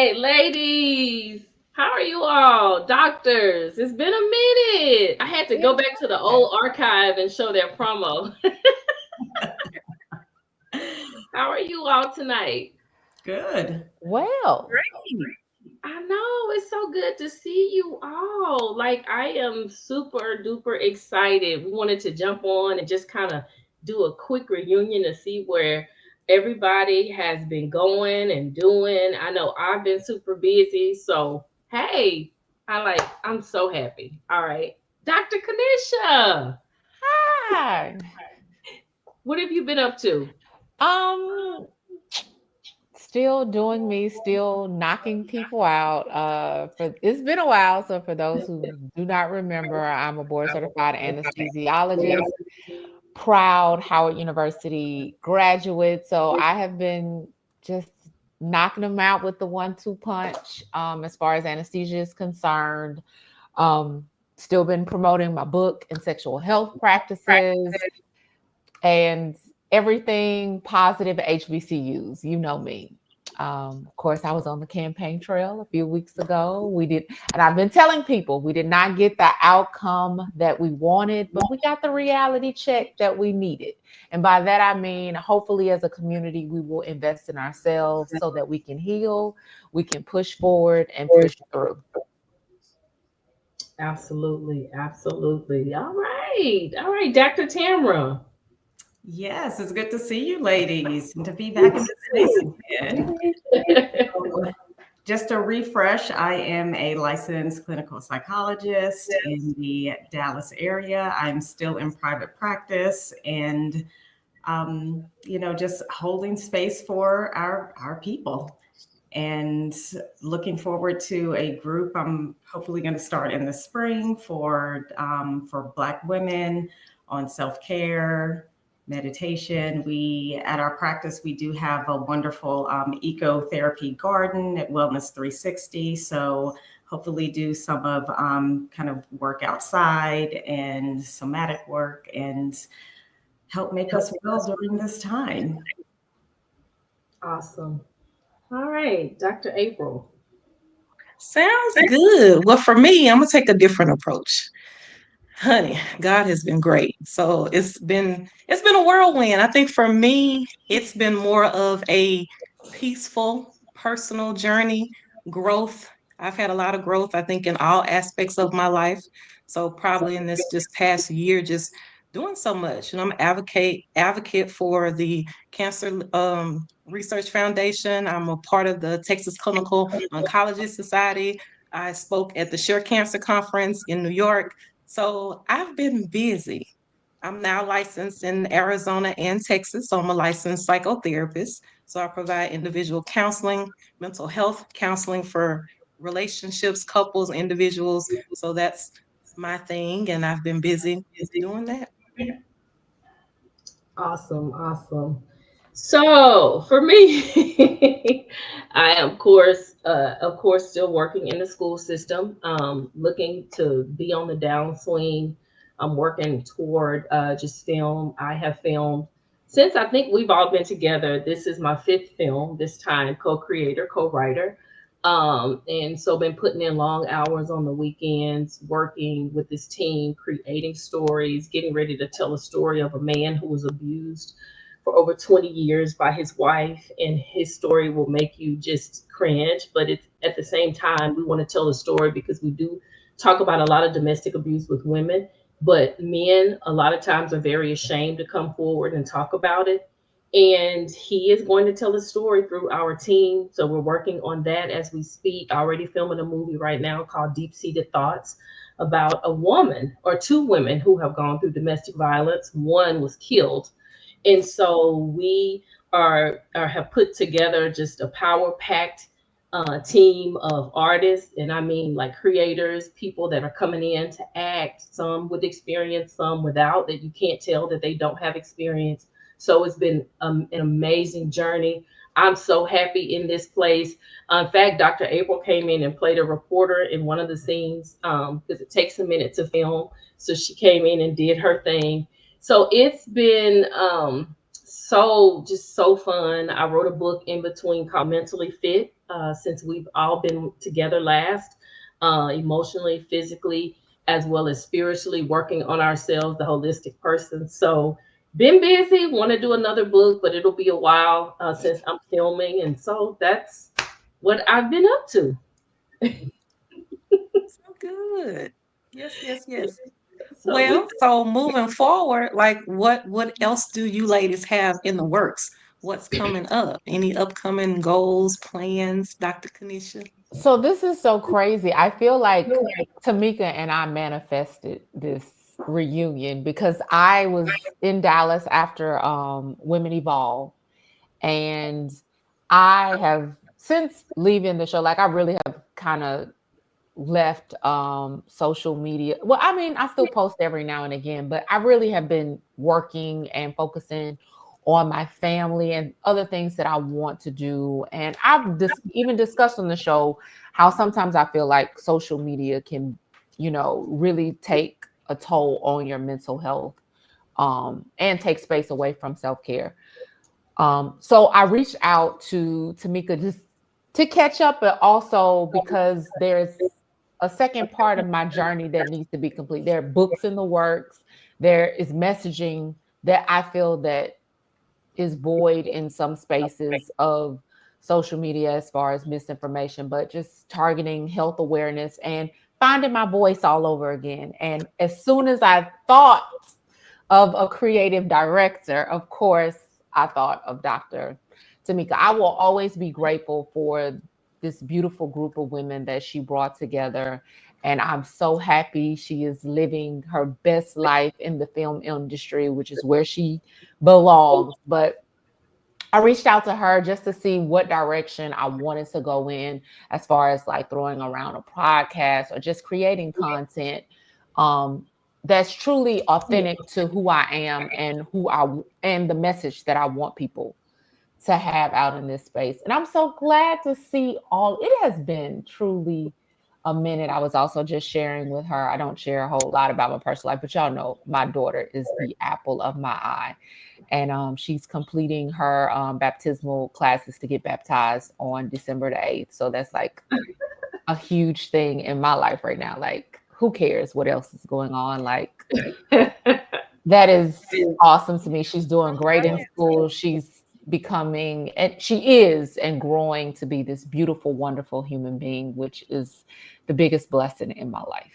right, ladies. How are you all? Doctors, it's been a minute. I had to go back to the old archive and show their promo. How are you all tonight? Good. Well, I know it's so good to see you all. Like, I am super duper excited. We wanted to jump on and just kind of do a quick reunion to see where everybody has been going and doing. I know I've been super busy. So, hey, I'm so happy. All right. Dr. Kanisha, hi. what have you been up to? Um, Still doing me, still knocking people out. For it's been a while, so for those who do not remember, I'm a board certified anesthesiologist, proud Howard University graduate. So I have been just knocking them out with the 1-2 punch. As far as anesthesia is concerned, um, still been promoting my book and sexual health practices and everything positive HBCUs. You know me. Of course, I was on the campaign trail a few weeks ago. We did, and I've been telling people we did not get the outcome that we wanted, but we got the reality check that we needed. And by that, I mean, hopefully, as a community, we will invest in ourselves so that we can heal, we can push forward and push through. Absolutely. Absolutely. All right. All right, Dr. Tamara. Yes, it's good to see you, ladies, and to be You back in the space too. again. So, just a refresh, I am a licensed clinical psychologist in the Dallas area. I'm still in private practice and just holding space for our people. And looking forward to a group I'm hopefully going to start in the spring for Black women on self care, meditation. We at our practice we do have a wonderful ecotherapy garden at Wellness 360. So hopefully do some of kind of work outside and somatic work and help make us well during this time. Awesome. All right, Dr. April. Sounds good. Well, for me, I'm gonna take a different approach. Honey, God has been great. So it's been a whirlwind. I think for me, it's been more of a peaceful personal journey, growth. I've had a lot of growth, I think, in all aspects of my life. So probably in this just past year, just doing so much. I'm advocate for the Cancer Research Foundation. I'm a part of the Texas Clinical Oncology Society. I spoke at the Share Cancer Conference in New York. So I've been busy. I'm now licensed in Arizona and Texas. So I'm a licensed psychotherapist. So I provide individual counseling, mental health counseling for relationships, couples, individuals. So that's my thing. And I've been busy doing that. Awesome, awesome. So for me, I am of course, still working in the school system. Looking to be on the downswing. I'm working toward just film. I have filmed since I think we've all been together. This is my fifth film. This time, co-creator, co-writer. And so been putting in long hours on the weekends, working with this team, creating stories, getting ready to tell a story of a man who was abused for over 20 years by his wife. And his story will make you just cringe, but it's at the same time, we want to tell a story because we do talk about a lot of domestic abuse with women, but men a lot of times are very ashamed to come forward and talk about it. And he is going to tell a story through our team. So we're working on that as we speak. Already filming a movie right now called Deep Seated Thoughts about a woman or two women who have gone through domestic violence. One was killed. And so we are have put together just a power packed team of artists, and I mean like creators, people that are coming in to act, some with experience, some without, that you can't tell that they don't have experience. So it's been an amazing journey. I'm so happy in this place. In fact, Dr. April came in and played a reporter in one of the scenes because it takes a minute to film. So she came in and did her thing. So it's been so fun. I wrote a book in between called Mentally Fit. since we've all been together last, emotionally, physically, as well as spiritually, working on ourselves, the holistic person. So, been busy, want to do another book, but it'll be a while since I'm filming. And so that's what I've been up to. So good. Yes, yes, yes. So, we, Well, so moving forward, like what else do you ladies have in the works? What's coming up? Any upcoming goals, plans, Dr. Kanisha? So this is so crazy. I feel like Tamika and I manifested this reunion because I was in Dallas after Women Evolve, and I have since leaving the show, like I really have kind of left social media. Well, I mean, I still post every now and again, but I really have been working and focusing on my family and other things that I want to do. And I've even discussed on the show how sometimes I feel like social media can, really take a toll on your mental health, and take space away from self-care. So I reached out to Tamika just to catch up, but also because there's a second part of my journey that needs to be complete. There are books in the works. There is messaging that I feel that is void in some spaces of social media as far as misinformation, but just targeting health awareness and finding my voice all over again. And as soon as I thought of a creative director, of course, I thought of Dr. Tamika. I will always be grateful for this beautiful group of women that she brought together. And I'm so happy she is living her best life in the film industry, which is where she belongs. But I reached out to her just to see what direction I wanted to go in as far as like throwing around a podcast or just creating content, um, that's truly authentic to who I am and and the message that I want people to have out in this space. And I'm so glad to see all. It has been truly a minute. I was also just sharing with her. I don't share a whole lot about my personal life, but y'all know my daughter is the apple of my eye, and she's completing her baptismal classes to get baptized on December the 8th. So that's like a huge thing in my life right now. Like, who cares what else is going on? Like, that is awesome to me. She's doing great in school. She's becoming, and she is, and growing to be this beautiful, wonderful human being, which is the biggest blessing in my life.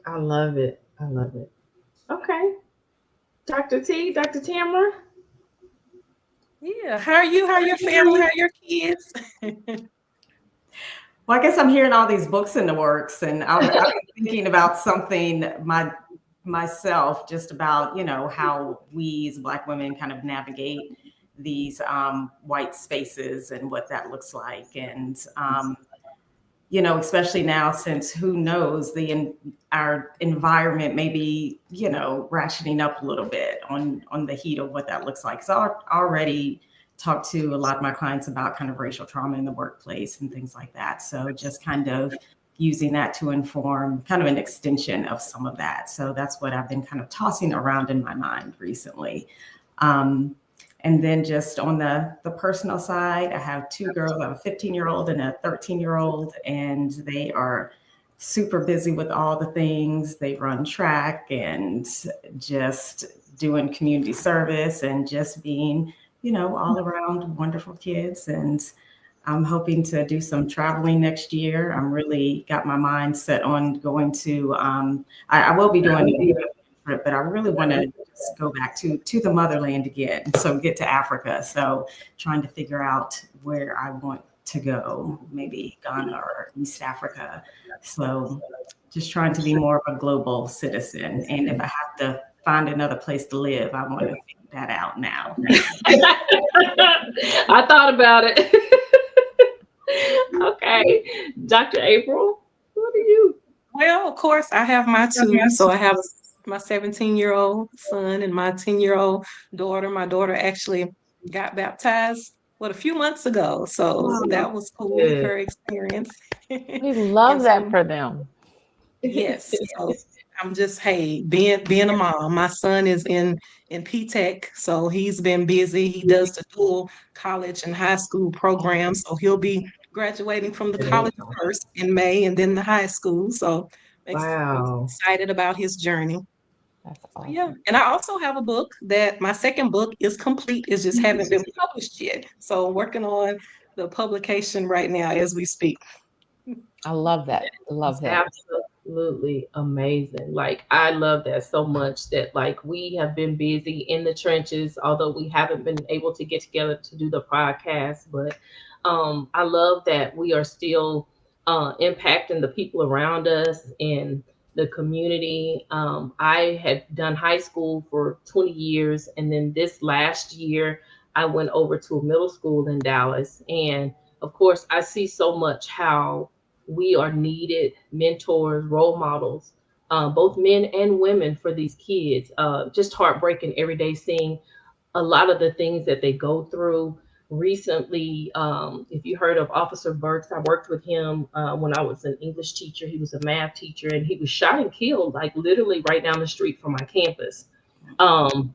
I love it. I love it. Okay. Dr. T, Dr. Tamara. Yeah. How are you? How are your family? How are your kids? Well, I guess I'm hearing all these books in the works, and I'm thinking about something myself, just about how we as Black women kind of navigate these white spaces and what that looks like, and especially now, since who knows, our environment may be rationing up a little bit on the heat of what that looks like. So I already talked to a lot of my clients about kind of racial trauma in the workplace and things like that. So just kind of using that to inform kind of an extension of some of that. So that's what I've been kind of tossing around in my mind recently. And then just on the personal side, I have two girls. I have a 15-year-old and a 13-year-old, and they are super busy with all the things. They run track and just doing community service and just being, all around wonderful kids. And I'm hoping to do some traveling next year. I'm really got my mind set on going to, I will be doing a trip, but I really want to just go back to the motherland again. So get to Africa. So trying to figure out where I want to go, maybe Ghana or East Africa. So just trying to be more of a global citizen. And if I have to find another place to live, I want to figure that out now. I thought about it. Okay. Dr. April, what are you? Well, of course, I have my two. So I have my 17-year-old son and my 10-year-old daughter. My daughter actually got baptized, a few months ago. So that was cool, Good. her experience. We love And that so, for them. yes. So I'm just, hey, being a mom. My son is in P-Tech, so he's been busy. He does the dual college and high school program, so he'll be graduating from the It is. college first in May and then the high school. So I'm Wow. excited about his journey. That's Yeah. awesome. And I also have a book that my second book is complete. It just haven't been published yet. So working on the publication right now as we speak. I love that. It's Love that. absolutely amazing. Like I love that so much that like we have been busy in the trenches, although we haven't been able to get together to do the podcast. But I love that we are still impacting the people around us and the community. I had done high school for 20 years, and then this last year I went over to a middle school in Dallas, and of course I see so much how we are needed mentors, role models, both men and women for these kids. Just heartbreaking every day seeing a lot of the things that they go through. Recently, if you heard of Officer Burks, I worked with him when I was an English teacher. He was a math teacher, and he was shot and killed like literally right down the street from my campus,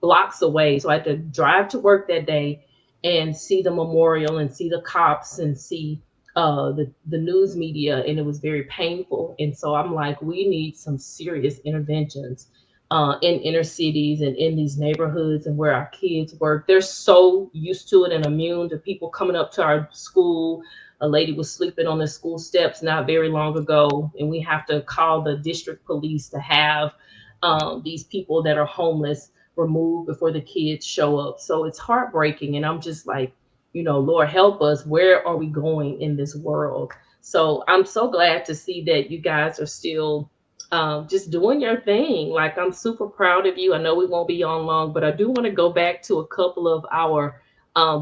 blocks away. So I had to drive to work that day and see the memorial and see the cops and see the news media, and it was very painful. And so I'm like, we need some serious interventions in inner cities and in these neighborhoods and where our kids work. They're so used to it and immune to people coming up to our school. A lady was sleeping on the school steps not very long ago, and we have to call the district police to have these people that are homeless removed before the kids show up. So it's heartbreaking. And I'm just like, Lord, help us. Where are we going in this world? So I'm so glad to see that you guys are still just doing your thing. Like, I'm super proud of you. I know we won't be on long, but I do want to go back to a couple of our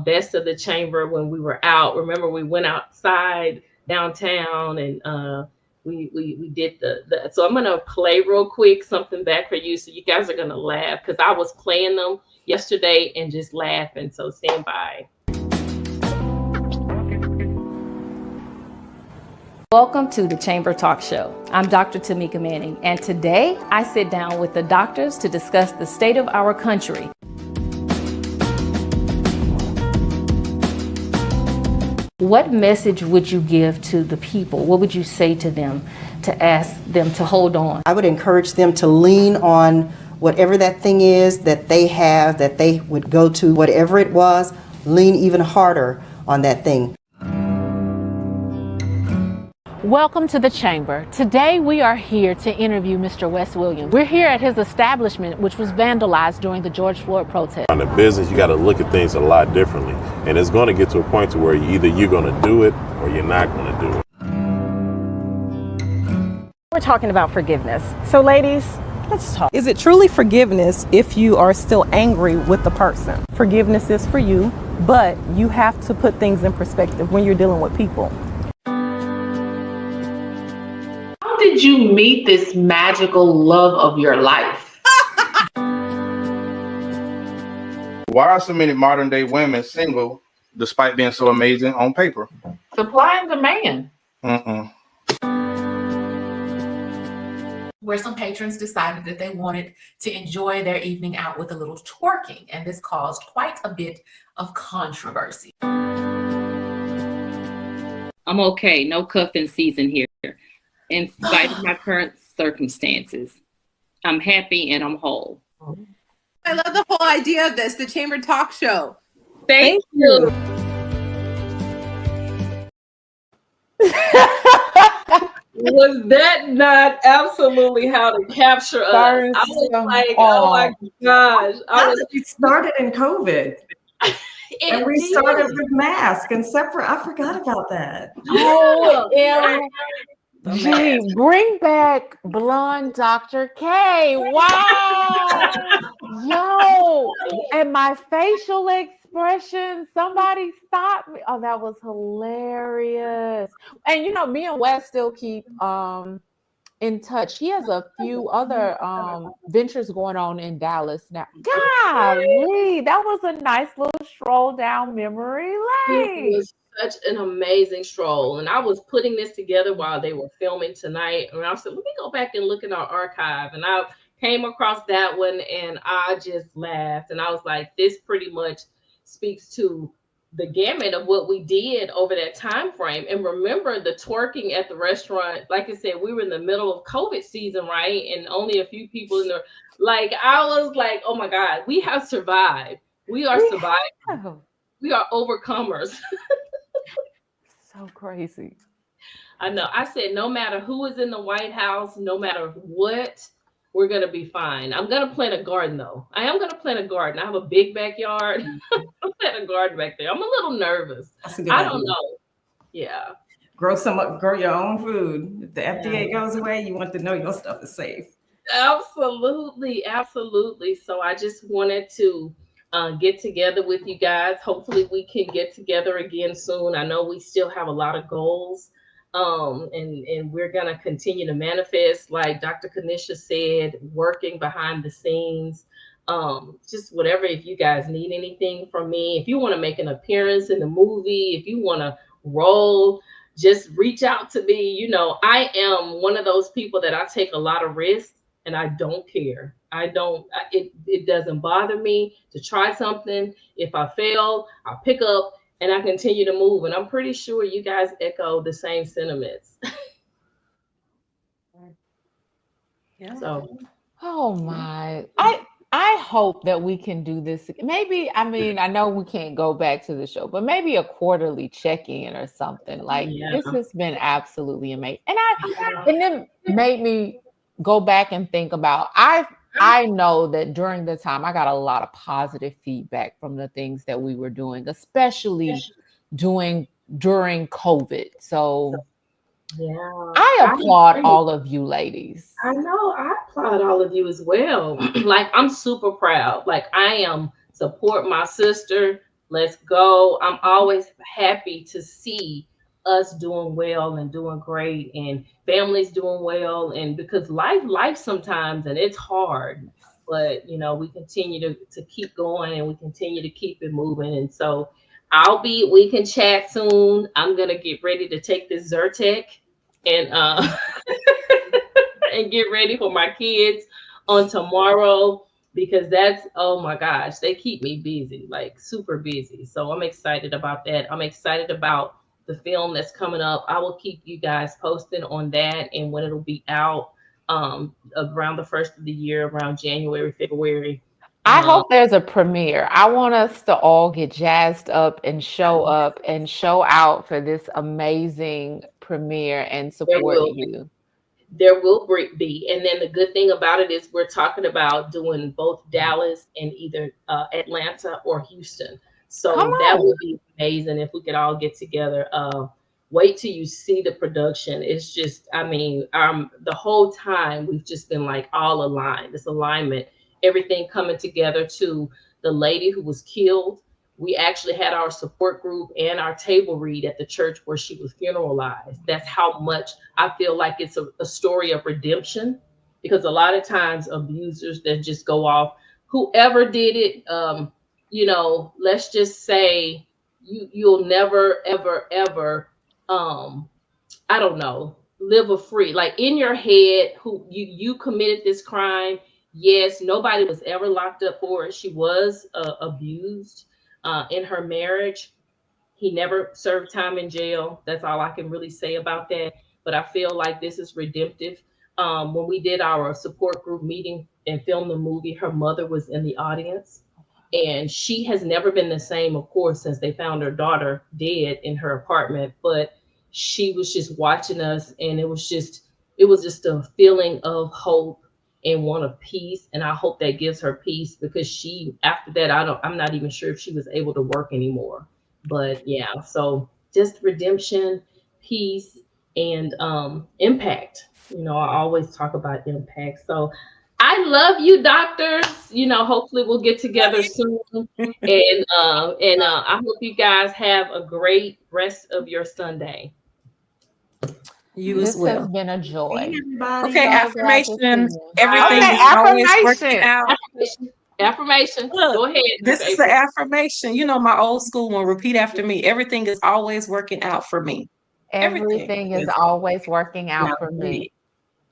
best of the chamber when we were out. Remember, we went outside downtown and we did the so I'm gonna play real quick something back for you, so you guys are gonna laugh because I was playing them yesterday and just laughing. So stand by. Welcome to the Chamber Talk Show. I'm Dr. Tamika Manning, and today I sit down with the doctors to discuss the state of our country. What message would you give to the people? What would you say to them to ask them to hold on? I would encourage them to lean on whatever that thing is that they have, that they would go to, whatever it was, lean even harder on that thing. Welcome to the Chamber. Today we are here to interview Mr. Wes Williams. We're here at his establishment, which was vandalized during the George Floyd protest. On the business, you got to look at things a lot differently, and it's going to get to a point to where either you're going to do it or you're not going to do it. We're talking about forgiveness. So ladies, let's talk. Is it truly forgiveness if you are still angry with the person? Forgiveness is for you, but you have to put things in perspective when you're dealing with people. How did you meet this magical love of your life? Why are so many modern day women single despite being so amazing on paper? Supply and demand. Where some patrons decided that they wanted to enjoy their evening out with a little twerking, and this caused quite a bit of controversy. I'm okay, no cuffing season here, in spite of my current circumstances. I'm happy and I'm whole. I love the whole idea of this, the Chamber Talk Show. Thank you. Was that not absolutely how to capture us? I was like, oh my gosh. We started in COVID. And we started with masks and separate. I forgot about that. OMG, bring back blonde Dr. K. Wow. Yo, and my facial expression, somebody stopped me. Oh, that was hilarious. And me and Wes still keep in touch. He has a few other ventures going on in Dallas now. Golly, that was a nice little stroll down memory lane. It was such an amazing stroll. And I was putting this together while they were filming tonight. And I said, let me go back and look in our archive. And I came across that one and I just laughed. And I was like, this pretty much speaks to the gamut of what we did over that time frame. And remember the twerking at the restaurant, like I said, we were in the middle of COVID season, right? And only a few people in there. Like I was like, oh my God, we have survived. We are surviving. have. We are overcomers. So crazy. I know. I said, no matter who is in the White House, no matter what, we're gonna be fine. I'm gonna plant a garden though. I am gonna plant a garden. I have a big backyard. I'm planting a garden back there. I'm a little nervous. That's a good I idea. don't know. Yeah. Grow your own food. If the FDA goes away, you want to know your stuff is safe. Absolutely, absolutely. So I just wanted to get together with you guys. Hopefully, we can get together again soon. I know we still have a lot of goals, and we're gonna continue to manifest, like Dr. Kanisha said, working behind the scenes. Just whatever. If you guys need anything from me, if you want to make an appearance in the movie, if you want to role, just reach out to me. You know, I am one of those people that I take a lot of risks and I don't care. It doesn't bother me to try something. If I fail, I'll pick up and I continue to move. And I'm pretty sure you guys echo the same sentiments. Yeah. So, Oh my. I hope that we can do this. Maybe, I mean, I know we can't go back to the show, but maybe a quarterly check-in or something. Like yeah. this has been absolutely amazing. And then made me go back and think about I know that during the time I got a lot of positive feedback from the things that we were doing, especially during COVID. So Yeah. I applaud all of you ladies. I know. I applaud all of you as well. Like I'm super proud. Like I am support my sister. Let's go. I'm always happy to see us doing well and doing great and families doing well. And because life sometimes and it's hard, but you know, we continue to keep going and we continue to keep it moving. And so we can chat soon. I'm gonna get ready to take this Zyrtec and and get ready for my kids on tomorrow because that's, oh my gosh, they keep me busy, like super busy. So I'm excited about that. I'm excited about the film that's coming up. I will keep you guys posted on that and when it'll be out around the first of the year, around January, February. I hope there's a premiere. I want us to all get jazzed up and show out for this amazing premiere and support you. There will be. And then the good thing about it is we're talking about doing both Dallas and either Atlanta or Houston. So that would be amazing if we could all get together. Wait till you see the production. It's just, I mean, the whole time we've just been like all aligned, this alignment, everything coming together to the lady who was killed. We actually had our support group and our table read at the church where she was funeralized. That's how much I feel like it's a story of redemption, because a lot of times abusers that just go off, whoever did it, you know, let's just say you'll never ever I don't know, live a free, like in your head, who you committed this crime. Yes, nobody was ever locked up for it. She was abused in her marriage. He never served time in jail. That's all I can really say about that. But I feel like this is redemptive. When we did our support group meeting and filmed the movie, her mother was in the audience. And she has never been the same, of course, since they found her daughter dead in her apartment. But she was just watching us, and it was just a feeling of hope and one of peace. And I hope that gives her peace, because she, after that, I'm not even sure if she was able to work anymore. But yeah, so just redemption, peace, and impact. You know, I always talk about impact. So I love you, doctors. You know, hopefully we'll get together soon. And I hope you guys have a great rest of your Sunday. You as This well. has been a joy. Okay, affirmation. Everything Okay, is always working out. Affirmation. Look, Go ahead. this is the affirmation. You know, my old school one. Repeat after me. Everything is always working out for me. Everything is always working out for me.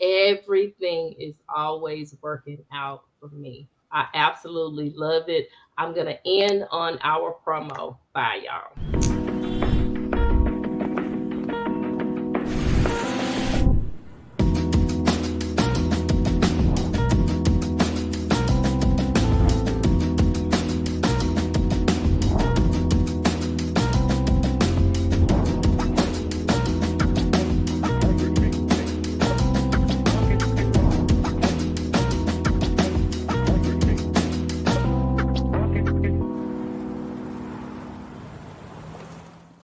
Everything is always working out for me. I absolutely love it. I'm going to end on our promo. Bye, y'all.